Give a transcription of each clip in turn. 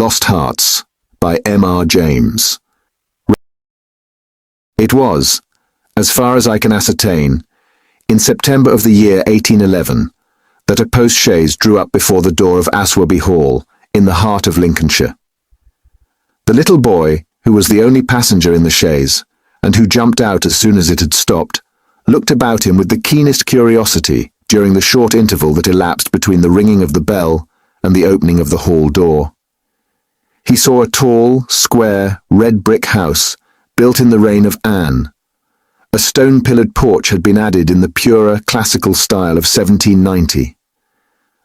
Lost Hearts by M.R. James. It was, as far as I can ascertain, in September of the year 1811, that a post-chaise drew up before the door of Aswarby Hall, in the heart of Lincolnshire. The little boy, who was the only passenger in the chaise, and who jumped out as soon as it had stopped, looked about him with the keenest curiosity during the short interval that elapsed between the ringing of the bell and the opening of the hall door. He saw a tall, square, red brick house built in the reign of Anne. A stone-pillared porch had been added in the purer, classical style of 1790.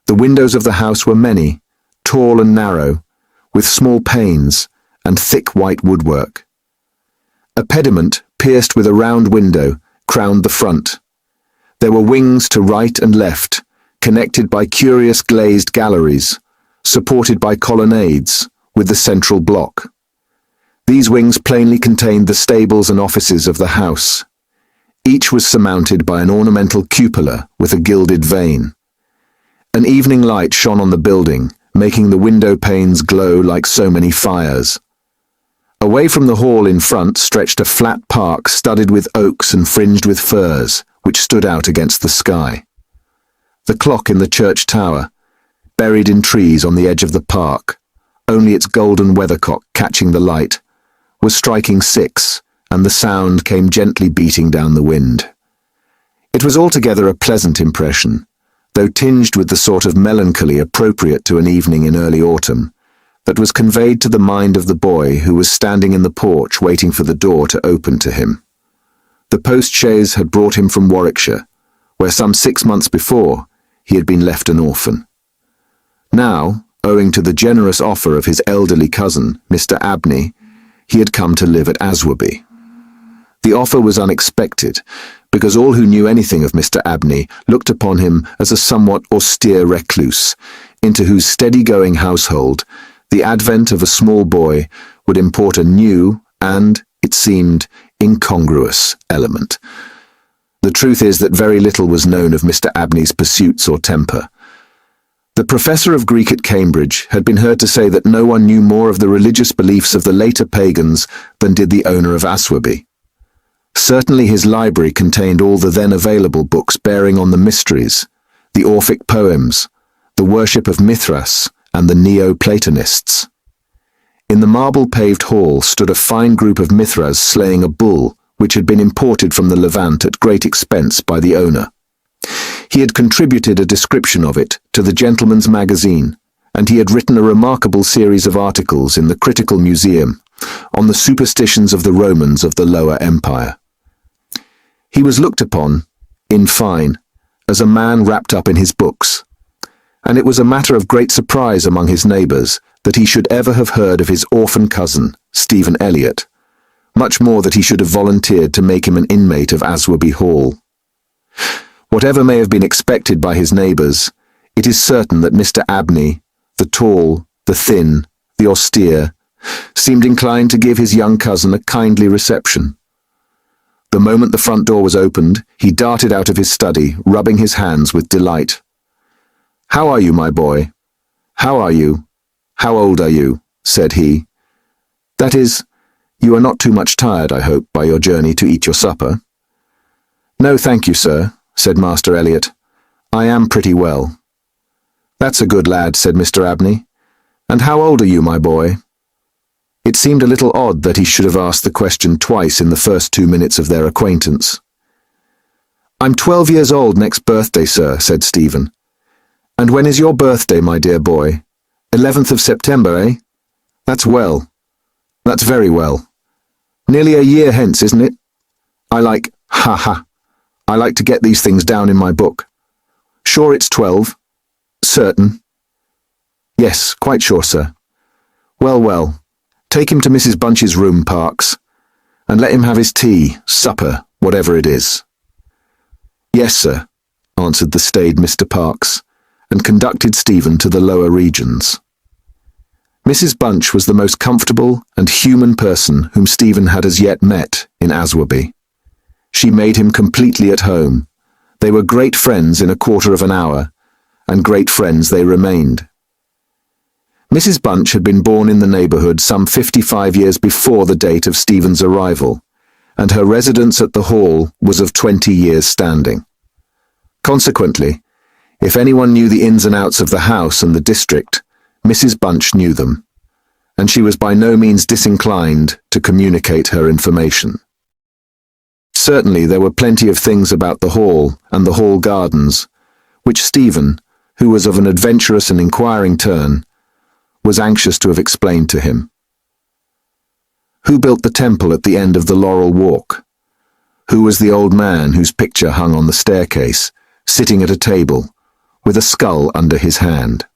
The windows of the house were many, tall and narrow, with small panes and thick white woodwork. A pediment, pierced with a round window, crowned the front. There were wings to right and left, connected by curious glazed galleries, supported by colonnades, with the central block. These wings plainly contained the stables and offices of the house. Each was surmounted by an ornamental cupola with a gilded vane. An evening light shone on the building, making the window panes glow like so many fires. Away from the hall in front stretched a flat park studded with oaks and fringed with firs, which stood out against the sky. The clock in the church tower, buried in trees on the edge of the park, only its golden weathercock catching the light, was striking 6, and the sound came gently beating down the wind. It was altogether a pleasant impression, though tinged with the sort of melancholy appropriate to an evening in early autumn, that was conveyed to the mind of the boy who was standing in the porch waiting for the door to open to him. The post-chaise had brought him from Warwickshire, where some 6 months before he had been left an orphan. Now, owing to the generous offer of his elderly cousin, Mr. Abney, he had come to live at Aswarby. The offer was unexpected, because all who knew anything of Mr. Abney looked upon him as a somewhat austere recluse, into whose steady-going household the advent of a small boy would import a new and, it seemed, incongruous element. The truth is that very little was known of Mr. Abney's pursuits or temper. The professor of Greek at Cambridge had been heard to say that no one knew more of the religious beliefs of the later pagans than did the owner of Aswarby. Certainly his library contained all the then available books bearing on the mysteries, the Orphic poems, the worship of Mithras, and the Neo-Platonists. In the marble-paved hall stood a fine group of Mithras slaying a bull, which had been imported from the Levant at great expense by the owner. He had contributed a description of it to the Gentleman's Magazine, and he had written a remarkable series of articles in the Critical Museum on the superstitions of the Romans of the Lower Empire. He was looked upon, in fine, as a man wrapped up in his books, and it was a matter of great surprise among his neighbours that he should ever have heard of his orphan cousin, Stephen Elliott, much more that he should have volunteered to make him an inmate of Aswarby Hall. Whatever may have been expected by his neighbours, it is certain that Mr. Abney, the tall, the thin, the austere, seemed inclined to give his young cousin a kindly reception. The moment the front door was opened, he darted out of his study, rubbing his hands with delight. "How are you, my boy? How are you? How old are you?" said he. "That is, you are not too much tired, I hope, by your journey to eat your supper?" "No, thank you, sir," said Master Elliott. "I am pretty well." "That's a good lad," said Mr. Abney. "And how old are you, my boy?" It seemed a little odd that he should have asked the question twice in the first 2 minutes of their acquaintance. "I'm 12 years old next birthday, sir," said Stephen. "And when is your birthday, my dear boy? 11th of September, eh? That's well. That's very well. Nearly a year hence, isn't it? I like to get these things down in my book. Sure it's 12? Certain?" "Yes, quite sure, sir." Well, take him to Mrs. Bunch's room, Parks, and let him have his tea, supper, whatever it is." "Yes, sir," answered the staid Mr. Parks, and conducted Stephen to the lower regions. Mrs. Bunch was the most comfortable and human person whom Stephen had as yet met in Aswarby. She made him completely at home. They were great friends in a quarter of an hour, and great friends they remained. Mrs. Bunch had been born in the neighbourhood some 55 years before the date of Stephen's arrival, and her residence at the Hall was of 20 years' standing. Consequently, if anyone knew the ins and outs of the house and the district, Mrs. Bunch knew them, and she was by no means disinclined to communicate her information. Certainly there were plenty of things about the Hall and the Hall gardens, which Stephen, who was of an adventurous and inquiring turn, was anxious to have explained to him. Who built the temple at the end of the Laurel Walk? Who was the old man whose picture hung on the staircase, sitting at a table, with a skull under his hand?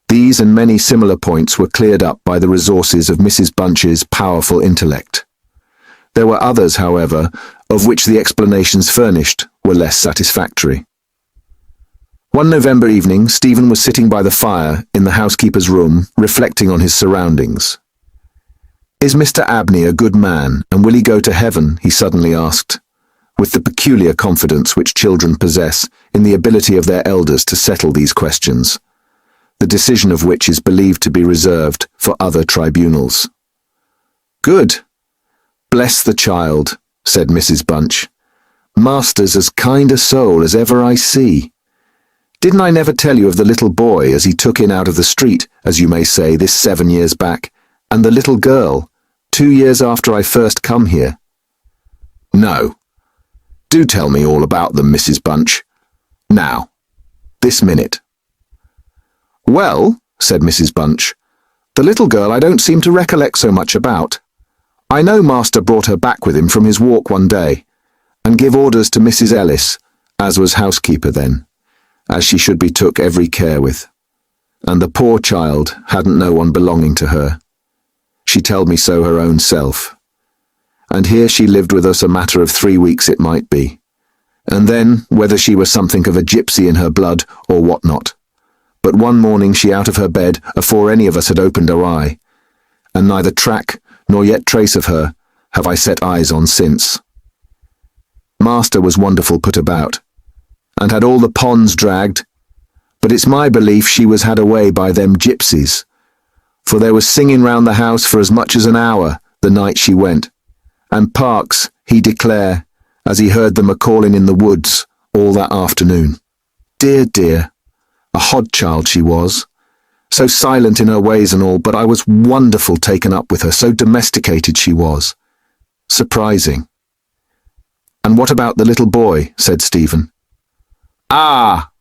These and many similar points were cleared up by the resources of Mrs. Bunch's powerful intellect. There were others, however, of which the explanations furnished were less satisfactory. One November evening, Stephen was sitting by the fire in the housekeeper's room, reflecting on his surroundings. "Is Mr. Abney a good man, and will he go to heaven?" he suddenly asked, with the peculiar confidence which children possess in the ability of their elders to settle these questions, the decision of which is believed to be reserved for other tribunals. "Good. Bless the child," said Mrs. Bunch. "Master's as kind a soul as ever I see. Didn't I never tell you of the little boy as he took in out of the street, as you may say, this 7 years back, and the little girl, 2 years after I first come here?" "No. Do tell me all about them, Mrs. Bunch. Now. This minute." "Well," said Mrs. Bunch, "the little girl I don't seem to recollect so much about. I know master brought her back with him from his walk one day, and give orders to Mrs. Ellis, as was housekeeper then, as she should be took every care with. And the poor child hadn't no one belonging to her. She telled me so her own self. And here she lived with us a matter of 3 weeks it might be. And then, whether she was something of a gypsy in her blood or what not. But one morning she out of her bed afore any of us had opened our eye, and neither track nor yet trace of her have I set eyes on since. Master was wonderful put about, and had all the ponds dragged, but it's my belief she was had away by them gypsies, for there was singing round the house for as much as an hour the night she went, and Parks, he declare, as he heard them a-calling in the woods all that afternoon. Dear, dear, a hod child she was, so silent in her ways and all, but I was wonderful taken up with her, so domesticated she was. Surprising." "And what about the little boy?" said Stephen. "Ah,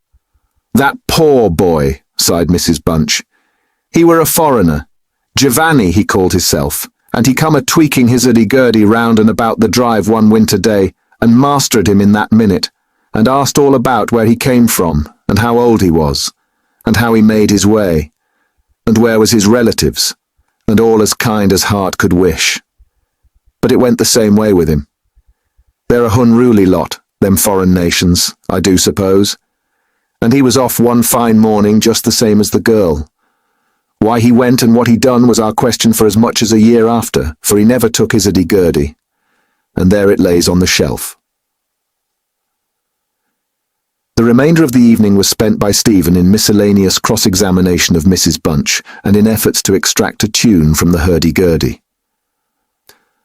that poor boy," sighed Mrs. Bunch. "He were a foreigner. Giovanni he called hisself, and he come a-tweaking his hurdy-gurdy round and about the drive one winter day, and mastered him in that minute, and asked all about where he came from, and how old he was, and how he made his way, and where was his relatives, and all as kind as heart could wish. But it went the same way with him. They're a hunruly lot, them foreign nations, I do suppose. And he was off one fine morning just the same as the girl. Why he went and what he done was our question for as much as a year after, for he never took his hurdy-gurdy. And there it lays on the shelf." The remainder of the evening was spent by Stephen in miscellaneous cross-examination of Mrs. Bunch and in efforts to extract a tune from the hurdy-gurdy.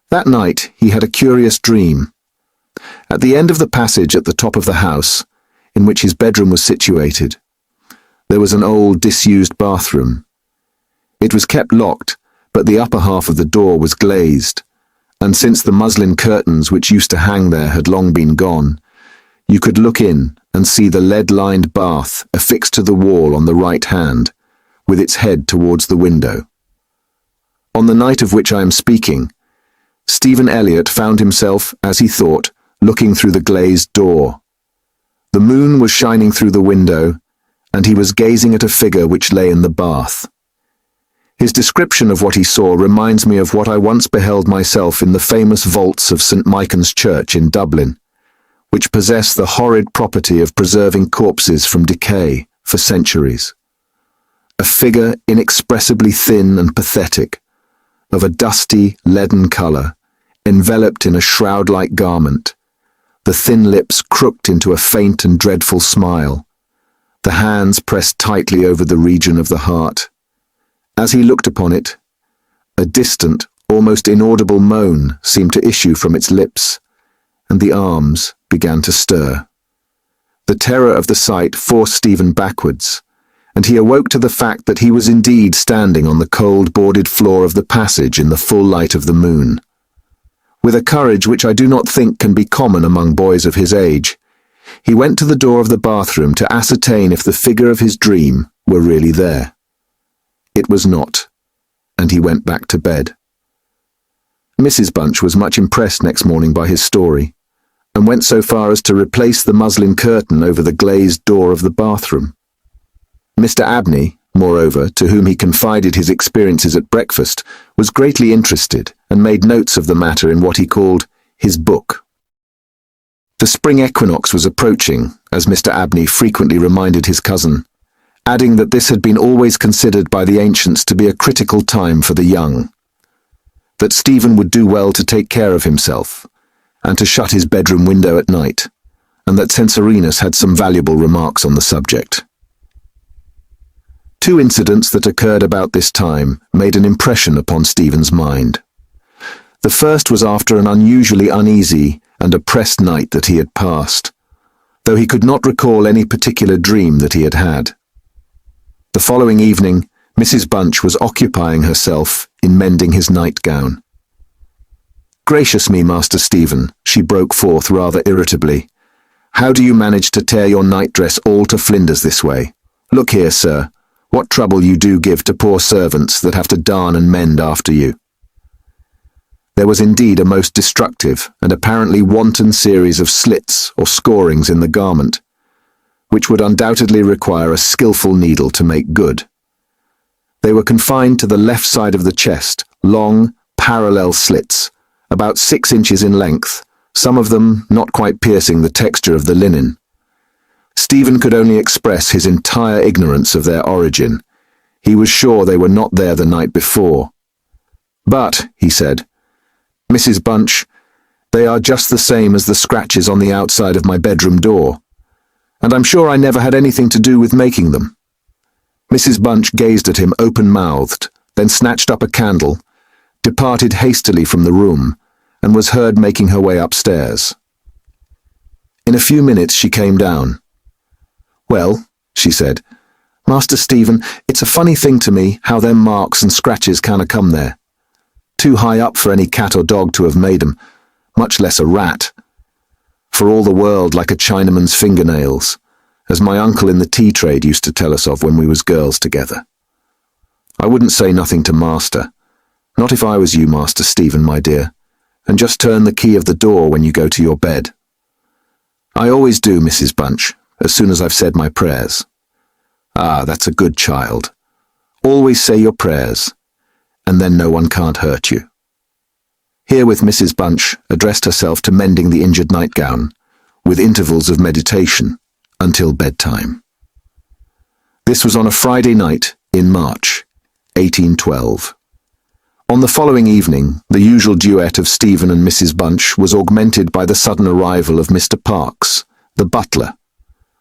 That night he had a curious dream. At the end of the passage at the top of the house, in which his bedroom was situated, there was an old disused bathroom. It was kept locked, but the upper half of the door was glazed, and since the muslin curtains which used to hang there had long been gone, you could look in and see the lead-lined bath affixed to the wall on the right hand, with its head towards the window. On the night of which I am speaking, Stephen Elliott found himself, as he thought, looking through the glazed door. The moon was shining through the window, and he was gazing at a figure which lay in the bath. His description of what he saw reminds me of what I once beheld myself in the famous vaults of St. Michael's Church in Dublin, which possess the horrid property of preserving corpses from decay for centuries. A figure inexpressibly thin and pathetic, of a dusty, leaden colour, enveloped in a shroud-like garment, the thin lips crooked into a faint and dreadful smile, the hands pressed tightly over the region of the heart, As he looked upon it, a distant, almost inaudible moan seemed to issue from its lips, and the arms began to stir. The terror of the sight forced Stephen backwards, and he awoke to the fact that he was indeed standing on the cold boarded floor of the passage in the full light of the moon. With a courage which I do not think can be common among boys of his age, he went to the door of the bathroom to ascertain if the figure of his dream were really there. It was not, and he went back to bed. Mrs. Bunch was much impressed next morning by his story, and went so far as to replace the muslin curtain over the glazed door of the bathroom. Mr. Abney, moreover, to whom he confided his experiences at breakfast, was greatly interested and made notes of the matter in what he called his book. The spring equinox was approaching, as Mr. Abney frequently reminded his cousin, adding that this had been always considered by the ancients to be a critical time for the young, that Stephen would do well to take care of himself, and to shut his bedroom window at night, and that Censorinus had some valuable remarks on the subject. Two incidents that occurred about this time made an impression upon Stephen's mind. The first was after an unusually uneasy and oppressed night that he had passed, though he could not recall any particular dream that he had had. The following evening, Mrs. Bunch was occupying herself in mending his nightgown. "Gracious me, Master Stephen," she broke forth rather irritably. "How do you manage to tear your nightdress all to flinders this way? Look here, sir, what trouble you do give to poor servants that have to darn and mend after you." There was indeed a most destructive and apparently wanton series of slits or scorings in the garment, which would undoubtedly require a skillful needle to make good. They were confined to the left side of the chest, long, parallel slits, about 6 inches in length, some of them not quite piercing the texture of the linen. Stephen could only express his entire ignorance of their origin. He was sure they were not there the night before. "But," he said, "Mrs. Bunch, they are just the same as the scratches on the outside of my bedroom door, and I'm sure I never had anything to do with making them." Mrs. Bunch gazed at him open-mouthed, then snatched up a candle, departed hastily from the room, and was heard making her way upstairs. In a few minutes she came down. "Well," she said, "Master Stephen, it's a funny thing to me how them marks and scratches canna come there. Too high up for any cat or dog to have made 'em, much less a rat. For all the world like a Chinaman's fingernails, as my uncle in the tea trade used to tell us of when we was girls together. I wouldn't say nothing to Master, not if I was you, Master Stephen, my dear, and just turn the key of the door when you go to your bed. I always do, Mrs. Bunch, as soon as I've said my prayers." "Ah, that's a good child. Always say your prayers, and then no one can't hurt you." Herewith Mrs. Bunch addressed herself to mending the injured nightgown, with intervals of meditation, until bedtime. This was on a Friday night in March, 1812. On the following evening, the usual duet of Stephen and Mrs. Bunch was augmented by the sudden arrival of Mr. Parkes, the butler,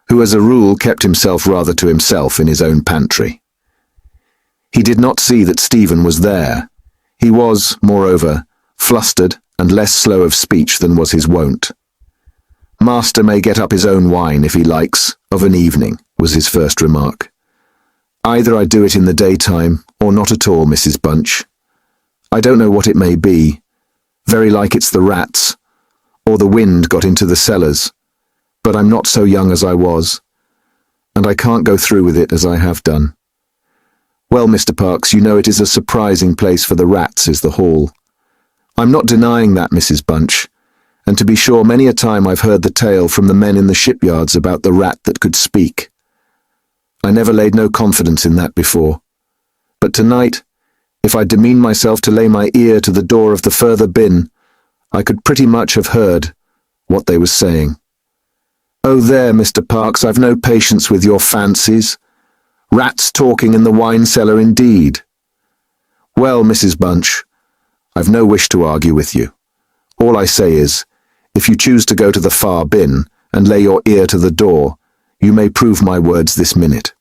who as a rule kept himself rather to himself in his own pantry. He did not see that Stephen was there. He was, moreover, flustered and less slow of speech than was his wont. "Master may get up his own wine if he likes, of an evening," was his first remark. "Either I do it in the daytime, or not at all, Mrs. Bunch. I don't know what it may be. Very like it's the rats, or the wind got into the cellars, but I'm not so young as I was, and I can't go through with it as I have done. Well, Mr. Parkes, you know it is a surprising place for the rats, is the hall. I'm not denying that, Mrs. Bunch, and to be sure many a time I've heard the tale from the men in the shipyards about the rat that could speak. I never laid no confidence in that before, but tonight, if I demean myself to lay my ear to the door of the further bin, I could pretty much have heard what they was saying. Oh there, Mr. Parkes, I've no patience with your fancies. Rats talking in the wine cellar indeed. Well, Mrs. Bunch, I've no wish to argue with you. All I say is, if you choose to go to the far bin and lay your ear to the door, you may prove my words this minute.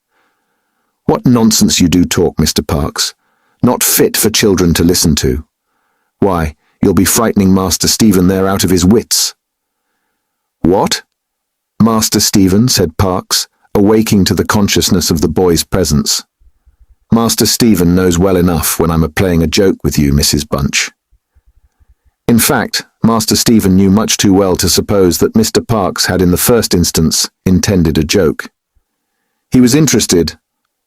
What nonsense you do talk, Mr. Parkes. Not fit for children to listen to. Why, you'll be frightening Master Stephen there out of his wits." "What? Master Stephen," said Parkes, awaking to the consciousness of the boy's presence. "Master Stephen knows well enough when I'm playing a joke with you, Mrs. Bunch." In fact, Master Stephen knew much too well to suppose that Mr. Parkes had in the first instance intended a joke. He was interested,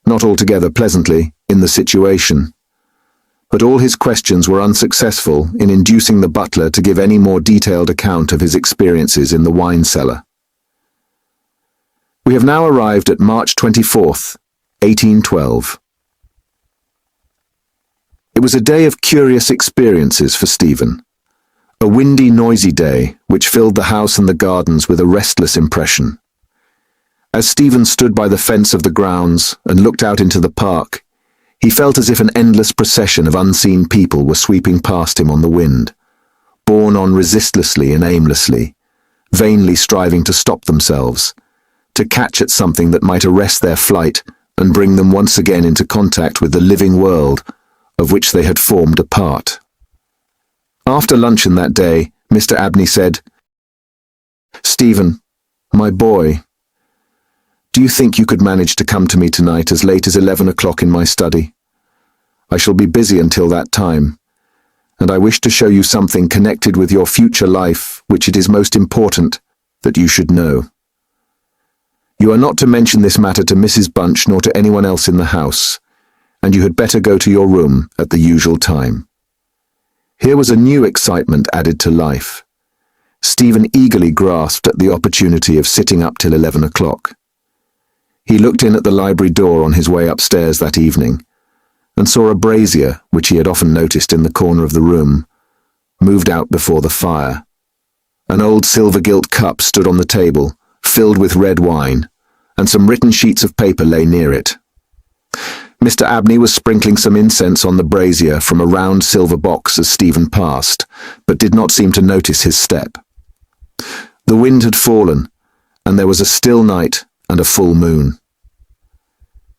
not altogether pleasantly, in the situation. But all his questions were unsuccessful in inducing the butler to give any more detailed account of his experiences in the wine cellar. We have now arrived at March 24th, 1812. It was a day of curious experiences for Stephen. A windy, noisy day, which filled the house and the gardens with a restless impression. As Stephen stood by the fence of the grounds and looked out into the park, he felt as if an endless procession of unseen people were sweeping past him on the wind, borne on resistlessly and aimlessly, vainly striving to stop themselves, to catch at something that might arrest their flight and bring them once again into contact with the living world of which they had formed a part. After luncheon that day, Mr. Abney said, "Stephen, my boy, do you think you could manage to come to me tonight as late as 11 o'clock in my study? I shall be busy until that time, and I wish to show you something connected with your future life which it is most important that you should know. You are not to mention this matter to Mrs. Bunch nor to anyone else in the house, and you had better go to your room at the usual time." Here was a new excitement added to life. Stephen eagerly grasped at the opportunity of sitting up till 11 o'clock. He looked in at the library door on his way upstairs that evening, and saw a brazier, which he had often noticed in the corner of the room, moved out before the fire. An old silver-gilt cup stood on the table, filled with red wine, and some written sheets of paper lay near it. Mr. Abney was sprinkling some incense on the brazier from a round silver box as Stephen passed, but did not seem to notice his step. The wind had fallen, and there was a still night and a full moon.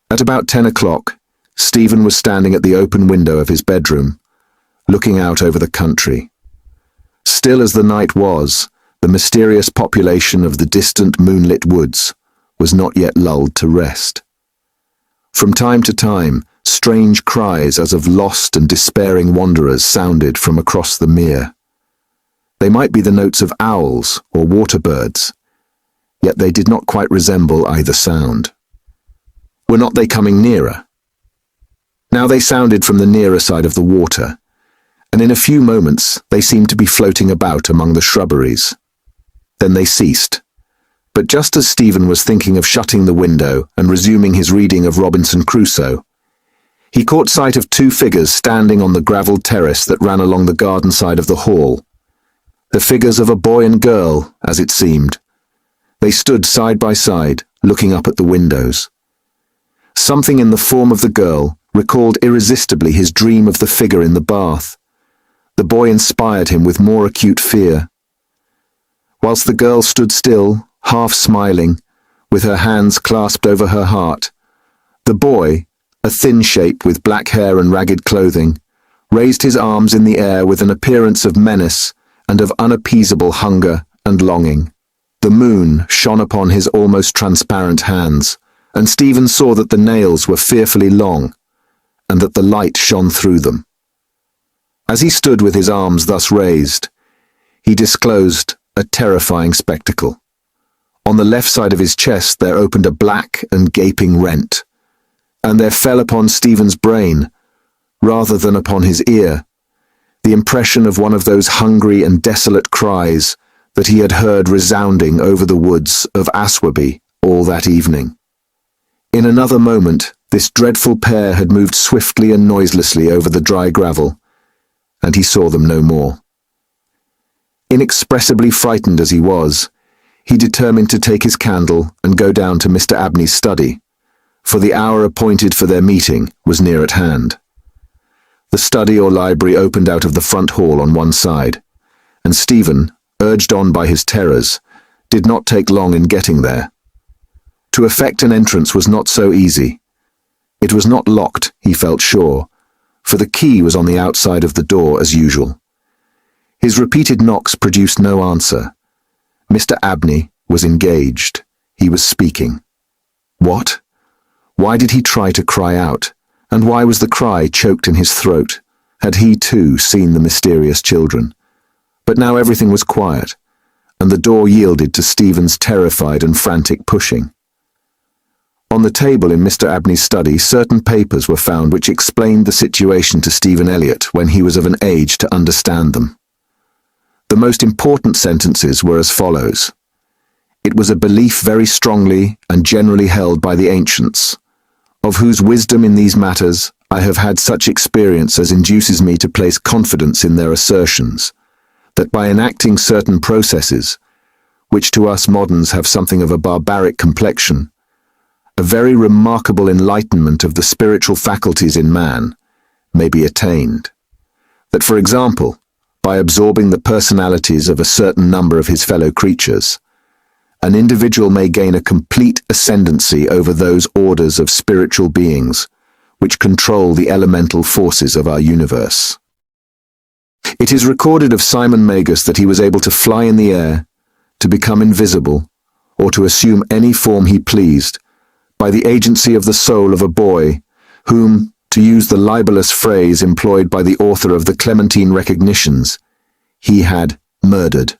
At about 10 o'clock, Stephen was standing at the open window of his bedroom, looking out over the country. Still as the night was, the mysterious population of the distant moonlit woods was not yet lulled to rest. From time to time, strange cries as of lost and despairing wanderers sounded from across the mere. They might be the notes of owls or water birds, yet they did not quite resemble either sound. Were not they coming nearer? Now they sounded from the nearer side of the water, and in a few moments they seemed to be floating about among the shrubberies. Then they ceased. But just as Stephen was thinking of shutting the window and resuming his reading of Robinson Crusoe, he caught sight of two figures standing on the gravelled terrace that ran along the garden side of the hall. The figures of a boy and girl, as it seemed. They stood side by side, looking up at the windows. Something in the form of the girl recalled irresistibly his dream of the figure in the bath. The boy inspired him with more acute fear. Whilst the girl stood still, half smiling, with her hands clasped over her heart, the boy, a thin shape with black hair and ragged clothing, raised his arms in the air with an appearance of menace and of unappeasable hunger and longing. The moon shone upon his almost transparent hands, and Stephen saw that the nails were fearfully long, and that the light shone through them. As he stood with his arms thus raised, he disclosed a terrifying spectacle. On the left side of his chest there opened a black and gaping rent, and there fell upon Stephen's brain, rather than upon his ear, the impression of one of those hungry and desolate cries that he had heard resounding over the woods of Aswarby all that evening. In another moment, this dreadful pair had moved swiftly and noiselessly over the dry gravel, and he saw them no more. Inexpressibly frightened as he was, he determined to take his candle and go down to Mr. Abney's study, for the hour appointed for their meeting was near at hand. The study or library opened out of the front hall on one side, and Stephen, urged on by his terrors, did not take long in getting there. To effect an entrance was not so easy. It was not locked, he felt sure, for the key was on the outside of the door as usual. His repeated knocks produced no answer. Mr. Abney was engaged. He was speaking. What? Why did he try to cry out? And why was the cry choked in his throat? Had he, too, seen the mysterious children? But now everything was quiet, and the door yielded to Stephen's terrified and frantic pushing. On the table in Mr. Abney's study, certain papers were found which explained the situation to Stephen Elliott when he was of an age to understand them. The most important sentences were as follows. It was a belief very strongly and generally held by the ancients, of whose wisdom in these matters I have had such experience as induces me to place confidence in their assertions, that by enacting certain processes, which to us moderns have something of a barbaric complexion, a very remarkable enlightenment of the spiritual faculties in man may be attained. That, for example, by absorbing the personalities of a certain number of his fellow creatures, an individual may gain a complete ascendancy over those orders of spiritual beings which control the elemental forces of our universe. It is recorded of Simon Magus that he was able to fly in the air, to become invisible, or to assume any form he pleased, by the agency of the soul of a boy, whom, to use the libellous phrase employed by the author of the Clementine Recognitions, he had murdered.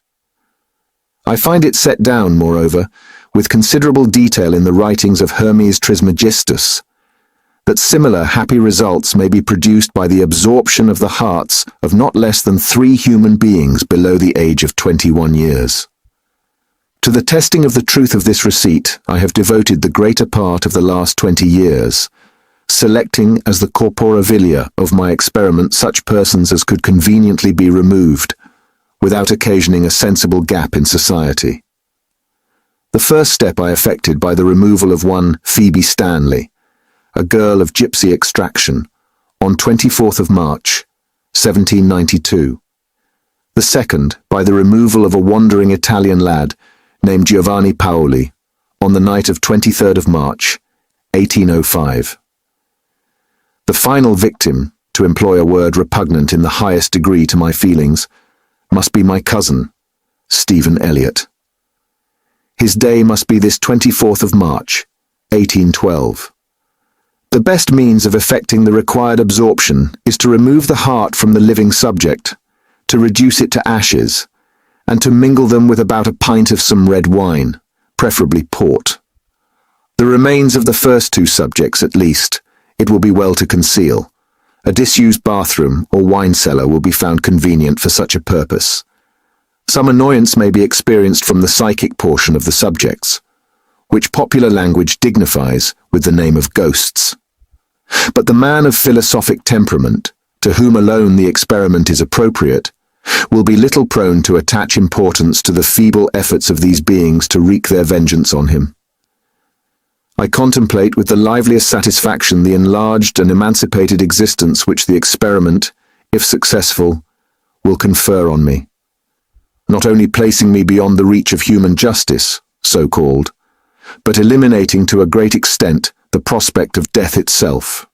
I find it set down, moreover, with considerable detail in the writings of Hermes Trismegistus, that similar happy results may be produced by the absorption of the hearts of not less than 3 human beings below the age of 21 years. To the testing of the truth of this receipt, I have devoted the greater part of the last 20 years, selecting as the corpora vilia of my experiment such persons as could conveniently be removed, without occasioning a sensible gap in society. The first step I effected by the removal of one Phoebe Stanley, a girl of gypsy extraction, on 24th of March, 1792. The second by the removal of a wandering Italian lad named Giovanni Paoli, on the night of 23rd of March, 1805. The final victim, to employ a word repugnant in the highest degree to my feelings, must be my cousin, Stephen Elliott. His day must be this 24th of March, 1812. The best means of effecting the required absorption is to remove the heart from the living subject, to reduce it to ashes, and to mingle them with about a pint of some red wine, preferably port. The remains of the first 2 subjects, at least, it will be well to conceal. A disused bathroom or wine cellar will be found convenient for such a purpose. Some annoyance may be experienced from the psychic portion of the subjects, which popular language dignifies with the name of ghosts. But the man of philosophic temperament, to whom alone the experiment is appropriate, will be little prone to attach importance to the feeble efforts of these beings to wreak their vengeance on him. I contemplate with the liveliest satisfaction the enlarged and emancipated existence which the experiment, if successful, will confer on me, not only placing me beyond the reach of human justice, so-called, but eliminating to a great extent the prospect of death itself.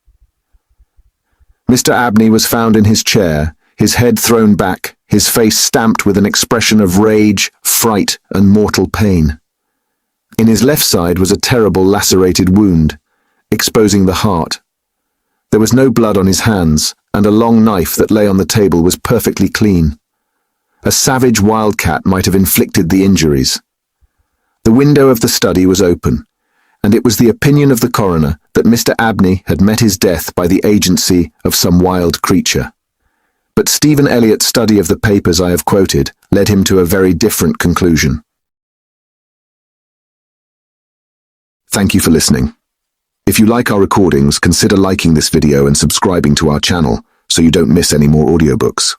Mr. Abney was found in his chair, his head thrown back, his face stamped with an expression of rage, fright, and mortal pain. In his left side was a terrible lacerated wound, exposing the heart. There was no blood on his hands, and a long knife that lay on the table was perfectly clean. A savage wildcat might have inflicted the injuries. The window of the study was open, and it was the opinion of the coroner that Mr. Abney had met his death by the agency of some wild creature. But Stephen Elliott's study of the papers I have quoted led him to a very different conclusion. Thank you for listening. If you like our recordings, consider liking this video and subscribing to our channel so you don't miss any more audiobooks.